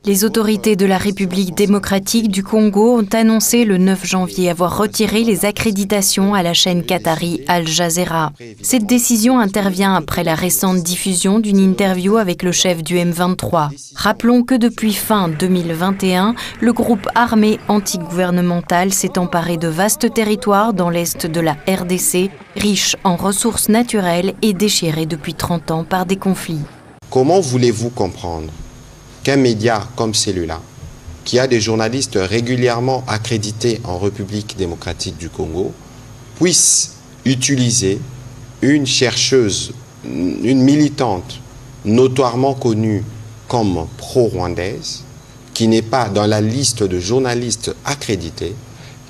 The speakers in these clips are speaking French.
Les autorités de la République démocratique du Congo ont annoncé le 9 janvier avoir retiré les accréditations à la chaîne qatari Al Jazeera. Cette décision intervient après la récente diffusion d'une interview avec le chef du M23. Rappelons que depuis fin 2021, le groupe armé antigouvernemental s'est emparé de vastes territoires dans l'est de la RDC, riche en ressources naturelles et déchiré depuis 30 ans par des conflits. Comment voulez-vous comprendre qu'un média comme celui-là, qui a des journalistes régulièrement accrédités en République démocratique du Congo, puisse utiliser une chercheuse, une militante notoirement connue comme pro-rwandaise, qui n'est pas dans la liste de journalistes accrédités,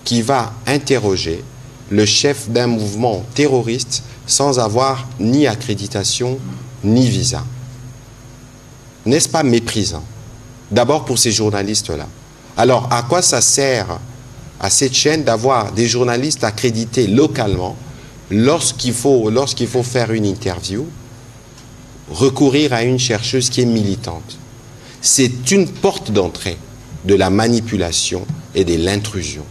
qui va interroger le chef d'un mouvement terroriste sans avoir ni accréditation ni visa? N'est-ce pas méprisant? D'abord pour ces journalistes-là. Alors, à quoi ça sert à cette chaîne d'avoir des journalistes accrédités localement lorsqu'il faut faire une interview, recourir à une chercheuse qui est militante? C'est une porte d'entrée de la manipulation et de l'intrusion.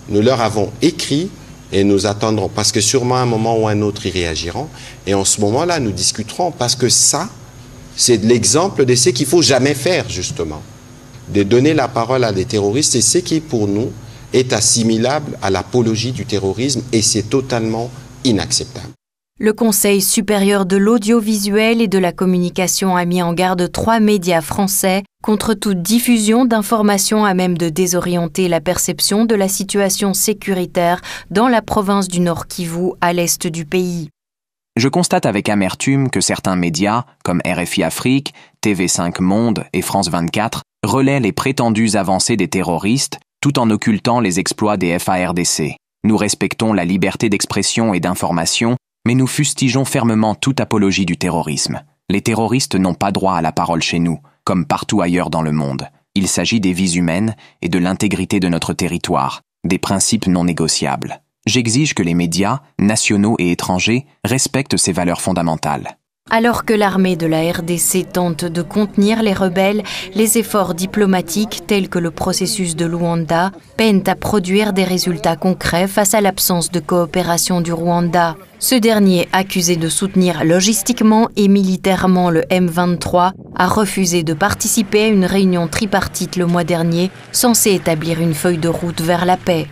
Nous leur avons écrit et nous attendrons, parce que sûrement à un moment ou à un autre, ils réagiront. Et en ce moment-là, nous discuterons, parce que ça, c'est l'exemple de ce qu'il ne faut jamais faire, justement. De donner la parole à des terroristes, c'est ce qui, pour nous, est assimilable à l'apologie du terrorisme, et c'est totalement inacceptable. Le Conseil supérieur de l'audiovisuel et de la communication a mis en garde 3 médias français contre toute diffusion d'informations à même de désorienter la perception de la situation sécuritaire dans la province du Nord Kivu, à l'est du pays. Je constate avec amertume que certains médias, comme RFI Afrique, TV5 Monde et France 24, relaient les prétendues avancées des terroristes tout en occultant les exploits des FARDC. Nous respectons la liberté d'expression et d'information, mais nous fustigeons fermement toute apologie du terrorisme. Les terroristes n'ont pas droit à la parole chez nous, comme partout ailleurs dans le monde. Il s'agit des vies humaines et de l'intégrité de notre territoire, des principes non négociables. J'exige que les médias, nationaux et étrangers, respectent ces valeurs fondamentales. Alors que l'armée de la RDC tente de contenir les rebelles, les efforts diplomatiques tels que le processus de Luanda peinent à produire des résultats concrets face à l'absence de coopération du Rwanda. Ce dernier, accusé de soutenir logistiquement et militairement le M23, a refusé de participer à une réunion tripartite le mois dernier, censée établir une feuille de route vers la paix.